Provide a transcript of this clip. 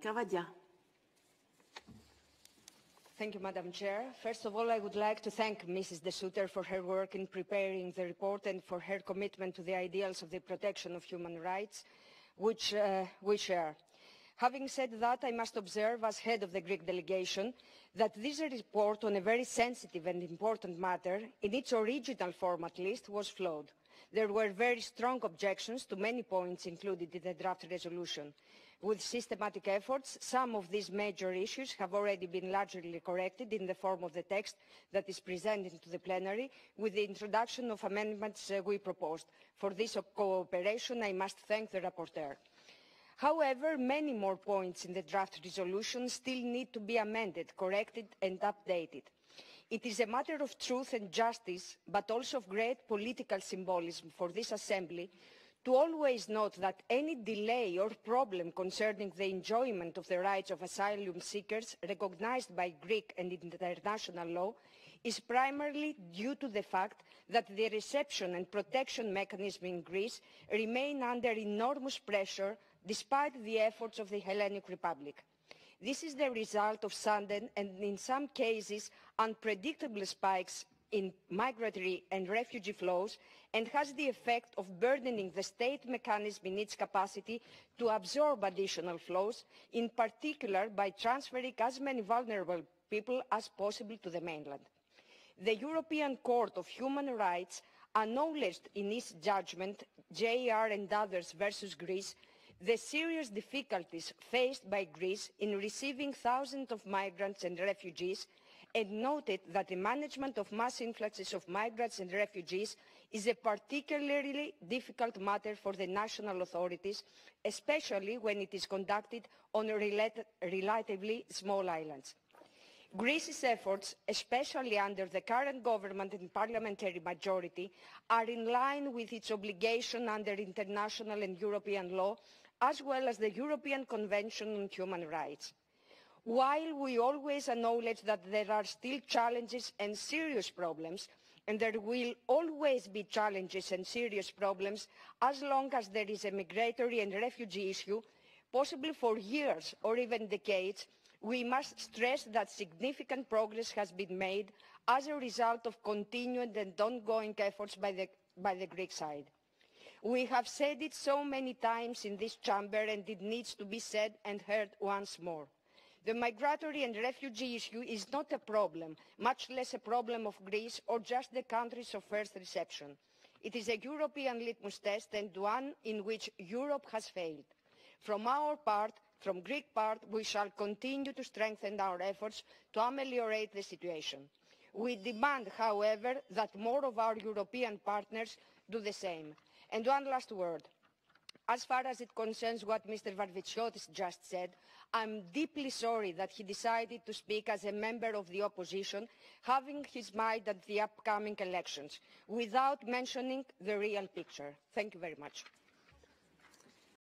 Καββαδία. Thank you, Madam Chair. First of all, I would like to thank Mrs. Nde Souter for her work in preparing the report and for her commitment to the ideals of the protection of human rights, which we share. Having said that, I must observe, as head of the Greek delegation, that this report on a very sensitive and important matter, in its original form at least, was flawed. There were very strong objections to many points included in the draft resolution. With systematic efforts, some of these major issues have already been largely corrected in the form of the text that is presented to the plenary, with the introduction of amendments we proposed. For this cooperation, I must thank the rapporteur. However, many more points in the draft resolution still need to be amended, corrected and updated. It is a matter of truth and justice, but also of great political symbolism for this Assembly, to always note that any delay or problem concerning the enjoyment of the rights of asylum seekers recognized by Greek and international law is primarily due to the fact that the reception and protection mechanism in Greece remain under enormous pressure despite the efforts of the Hellenic Republic. This is the result of sudden and, in some cases, unpredictable spikes in migratory and refugee flows, and has the effect of burdening the state mechanism in its capacity to absorb additional flows, in particular by transferring as many vulnerable people as possible to the mainland. The European Court of Human Rights acknowledged in its judgment, JR and others versus Greece, the serious difficulties faced by Greece in receiving thousands of migrants and refugees, and noted that the management of mass influxes of migrants and refugees is a particularly difficult matter for the national authorities, especially when it is conducted on relatively small islands. Greece's efforts, especially under the current government and parliamentary majority, are in line with its obligation under international and European law, as well as the European Convention on Human Rights. While we always acknowledge that there are still challenges and serious problems, and there will always be challenges and serious problems as long as there is a migratory and refugee issue, possibly for years or even decades, we must stress that significant progress has been made as a result of continued and ongoing efforts by the Greek side. We have said it so many times in this chamber, and it needs to be said and heard once more. The migratory and refugee issue is not a problem, much less a problem of Greece or just the countries of first reception. It is a European litmus test, and one in which Europe has failed. From our part, from Greek part, we shall continue to strengthen our efforts to ameliorate the situation. We demand, however, that more of our European partners do the same. And one last word. As far as it concerns what Mr. Varvitsiotis just said, I'm deeply sorry that he decided to speak as a member of the opposition, having his mind at the upcoming elections, without mentioning the real picture. Thank you very much.